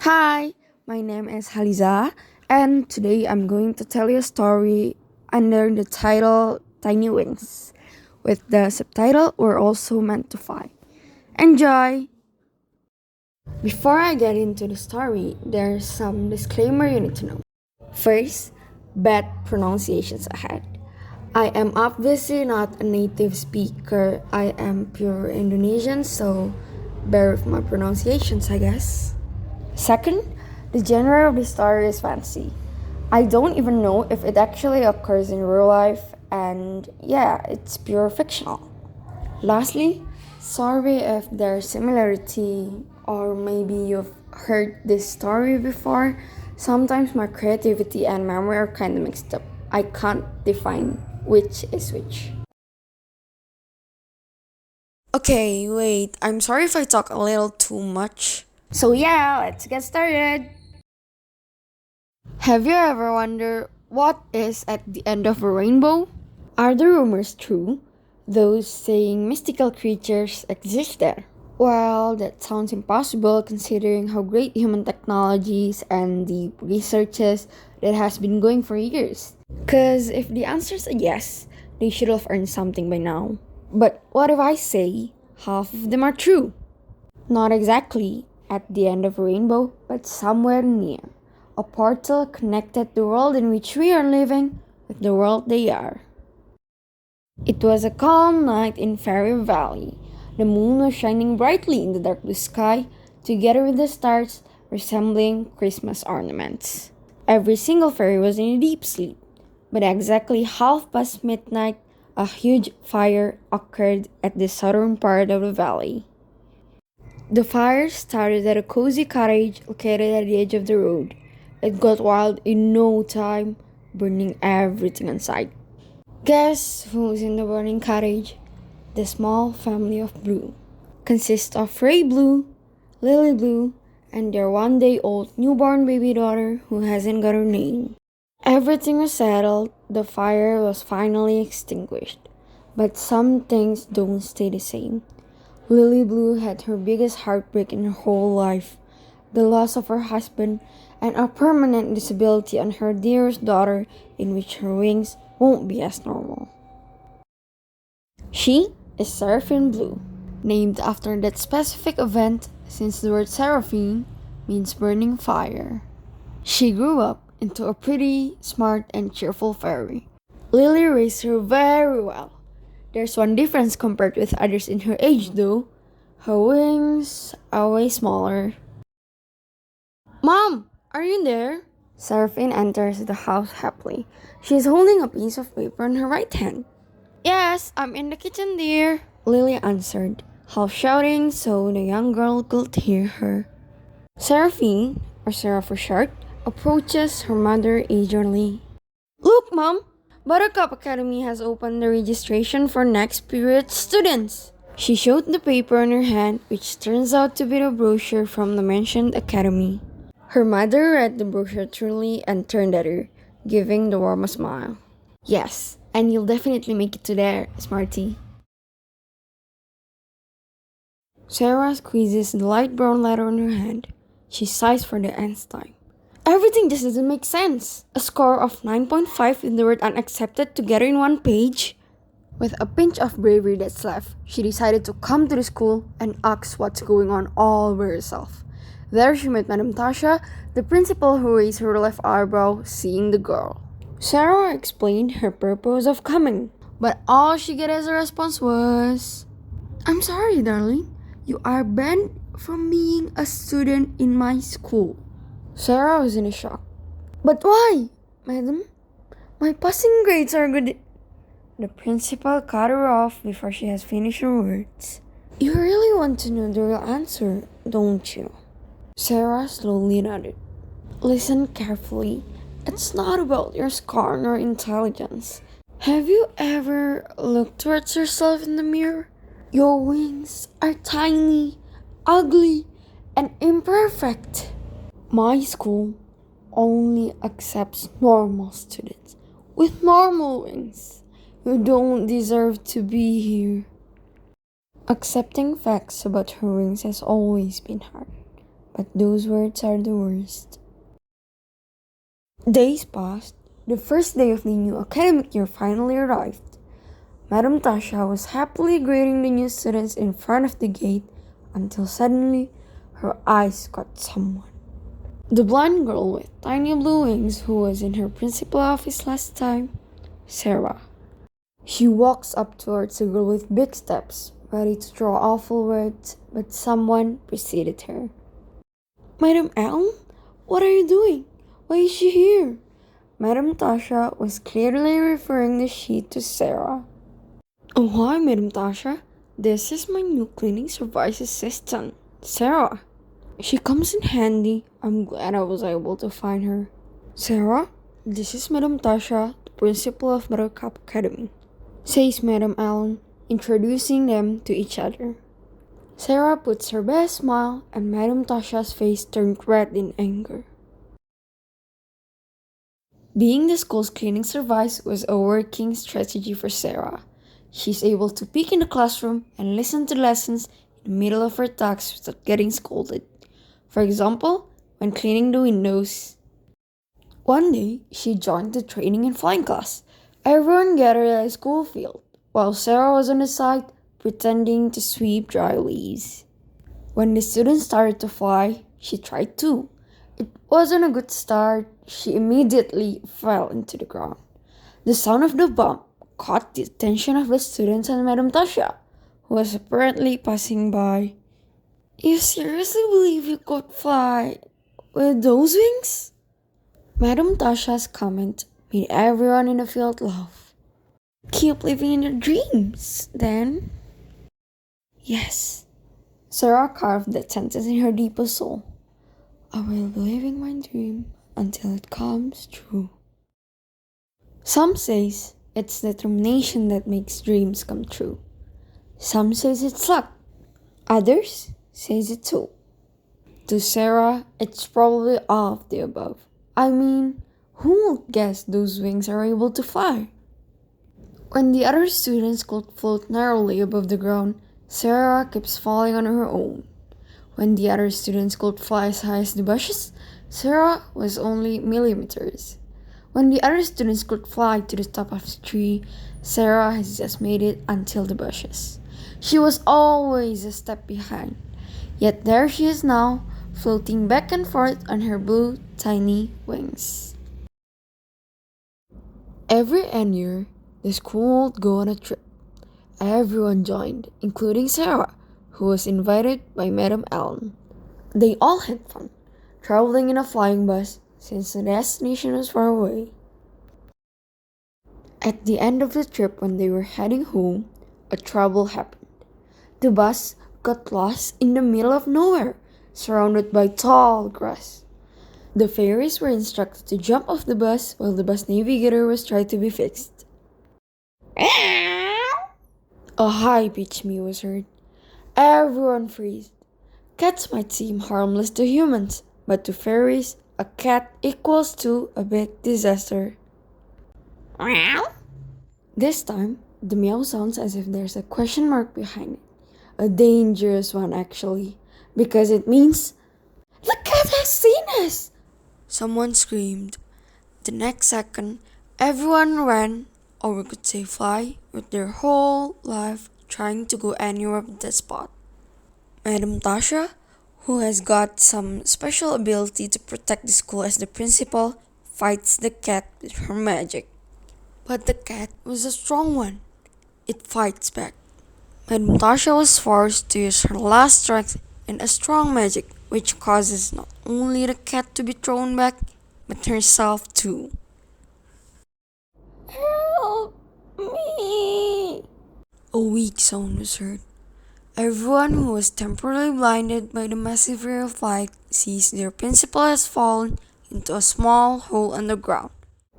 Hi, my name is Haliza, and today I'm going to tell you a story under the title Tiny Wings, with the subtitle We're Also Meant to Fly. Enjoy! Before I get into the story, there's some disclaimer you need to know. First, bad pronunciations ahead. I am obviously not a native speaker, I am pure Indonesian, so bear with my pronunciations, I guess. Second, the genre of the story is fantasy. I don't even know if it actually occurs in real life, and yeah, it's pure fictional. Lastly, sorry if there's similarity, or maybe you've heard this story before. Sometimes my creativity and memory are kind of mixed up. I can't define which is which. Okay, wait, I'm sorry if I talk a little too much. So, yeah, let's get started. Have you ever wondered what is at the end of a rainbow? Are the rumors true? Those saying mystical creatures exist there? Well, that sounds impossible considering how great human technologies and the researches that has been going for years. Cause if the answer is a yes, they should have earned something by now. But what if I say half of them are true? Not exactly at the end of a rainbow, but somewhere near. A portal connected the world in which we are living with the world they are. It was a calm night in Fairy Valley. The moon was shining brightly in the dark blue sky, together with the stars resembling Christmas ornaments. Every single fairy was in a deep sleep, but exactly half past midnight, a huge fire occurred at the southern part of the valley. The fire started at a cozy cottage located at the edge of the road. It got wild in no time, burning everything in sight. Guess who's in the burning cottage? The small family of Blue. Consists of Ray Blue, Lily Blue, and their 1 day old newborn baby daughter who hasn't got her name. Everything was settled, the fire was finally extinguished. But some things don't stay the same. Lily Blue had her biggest heartbreak in her whole life, the loss of her husband, and a permanent disability on her dearest daughter, in which her wings won't be as normal. She is Seraphine Blue, named after that specific event since the word seraphine means burning fire. She grew up into a pretty, smart, and cheerful fairy. Lily raised her very well. There's one difference compared with others in her age though. Her wings are way smaller. Mom, are you there? Seraphine enters the house happily. She's holding a piece of paper in her right hand. Yes, I'm in the kitchen, dear, Lily answered, half shouting so the young girl could hear her. Seraphine, or Sarah for short, approaches her mother eagerly. Look, Mom! Buttercup Academy has opened the registration for next period students. She showed the paper in her hand, which turns out to be the brochure from the mentioned academy. Her mother read the brochure truly and turned at her, giving the warmest smile. Yes, and you'll definitely make it to there, Smarty. Sarah squeezes the light brown letter in her hand. She sighs for the nth time. Everything just doesn't make sense. A score of 9.5 with the word unaccepted together in one page. With a pinch of bravery that's left, she decided to come to the school and ask what's going on all by herself. There she met Madame Tasha, the principal, who raised her left eyebrow, seeing the girl. Sarah explained her purpose of coming, but all she got as a response was, I'm sorry, darling. You are banned from being a student in my school. Sarah was in a shock. But why, madam? My passing grades are good. The principal cut her off before she has finished her words. You really want to know the real answer, don't you? Sarah slowly nodded. Listen carefully. It's not about your scar nor intelligence. Have you ever looked towards yourself in the mirror? Your wings are tiny, ugly, and imperfect. My school only accepts normal students with normal wings. You don't deserve to be here. Accepting facts about her wings has always been hard, but those words are the worst. Days passed. The first day of the new academic year finally arrived. Madam Tasha was happily greeting the new students in front of the gate until suddenly her eyes caught someone. The blonde girl with tiny blue wings who was in her principal office last time, Sarah. She walks up towards the girl with big steps, ready to throw awful words, but someone preceded her. Madam Ellen, what are you doing? Why is she here? Madam Tasha was clearly referring the sheet to Sarah. Oh hi, Madam Tasha. This is my new cleaning service assistant, Sarah. She comes in handy. I'm glad I was able to find her. Sarah, this is Madam Tasha, the principal of Buttercup Academy, says Madam Allen, introducing them to each other. Sarah puts her best smile, and Madam Tasha's face turned red in anger. Being the school's cleaning service was a working strategy for Sarah. She's able to peek in the classroom and listen to lessons in the middle of her tasks without getting scolded. For example, when cleaning the windows. One day, she joined the training and flying class. Everyone gathered at a school field, while Sarah was on the side pretending to sweep dry leaves. When the students started to fly, she tried too. It wasn't a good start. She immediately fell into the ground. The sound of the bump caught the attention of the students and Madam Tasha, who was apparently passing by. You seriously believe you could fly with those wings? Madam Tasha's comment made everyone in the field laugh. Keep living in your dreams, then. Yes, Sarah carved that sentence in her deepest soul. I will be living my dream until it comes true. Some says it's determination that makes dreams come true. Some says it's luck. Others says it's hope. To Sarah, it's probably all of the above. I mean, who would guess those wings are able to fly? When the other students could float narrowly above the ground, Sarah keeps falling on her own. When the other students could fly as high as the bushes, Sarah was only millimeters. When the other students could fly to the top of the tree, Sarah has just made it until the bushes. She was always a step behind. Yet there she is now, floating back and forth on her blue, tiny wings. Every end year, the school would go on a trip. Everyone joined, including Sarah, who was invited by Madam Allen. They all had fun, traveling in a flying bus since the destination was far away. At the end of the trip, when they were heading home, a trouble happened. The bus got lost in the middle of nowhere, surrounded by tall grass. The fairies were instructed to jump off the bus while the bus navigator was trying to be fixed. A high-pitched mew was heard. Everyone freezed. Cats might seem harmless to humans, but to fairies, a cat equals to a big disaster. This time, the meow sounds as if there's a question mark behind it. A dangerous one, actually, because it means, the cat has seen us! Someone screamed. The next second, everyone ran, or we could say fly, with their whole life trying to go anywhere but that spot. Madam Tasha, who has got some special ability to protect the school as the principal, fights the cat with her magic. But the cat was a strong one. It fights back. Madam Tasha was forced to use her last strength and a strong magic, which causes not only the cat to be thrown back, but herself too. Help me! A weak sound was heard. Everyone who was temporarily blinded by the massive ray of light sees their principal has fallen into a small hole underground,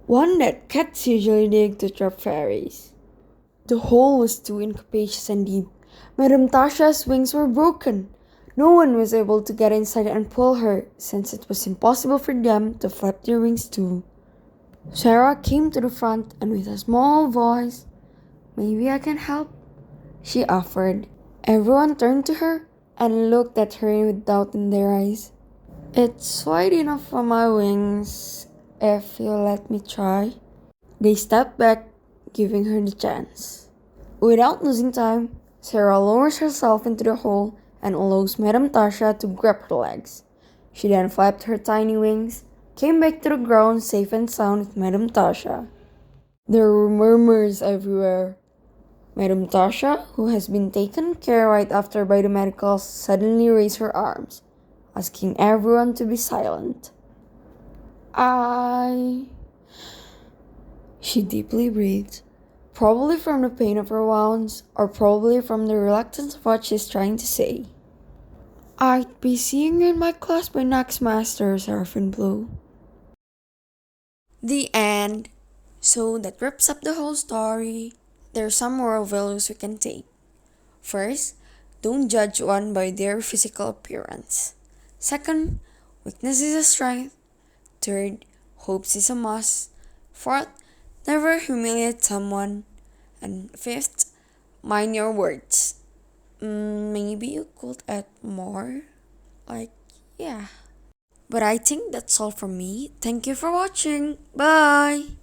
one that cats usually dig to trap fairies. The hole was too incapacious and deep. Madam Tasha's wings were broken. No one was able to get inside and pull her, since it was impossible for them to flap their wings too. Sarah came to the front and with a small voice, "Maybe I can help," she offered. Everyone turned to her and looked at her with doubt in their eyes. It's wide enough for my wings if you let me try. They stepped back, giving her the chance. Without losing time, Sarah lowers herself into the hole and allows Madame Tasha to grab her legs. She then flapped her tiny wings, came back to the ground safe and sound with Madame Tasha. There were murmurs everywhere. Madame Tasha, who has been taken care right after by the medicals, suddenly raised her arms, asking everyone to be silent. I. She deeply breathed, probably from the pain of her wounds, or probably from the reluctance of what she's trying to say. I'd be seeing you in my class by next master, Seraphin Blue. The end. So that wraps up the whole story. There are some moral values we can take. First, don't judge one by their physical appearance. Second, weakness is a strength. Third, hope is a must. Fourth, never humiliate someone. And fifth, mind your words. Maybe you could add more. Like, yeah. But I think that's all from me. Thank you for watching. Bye.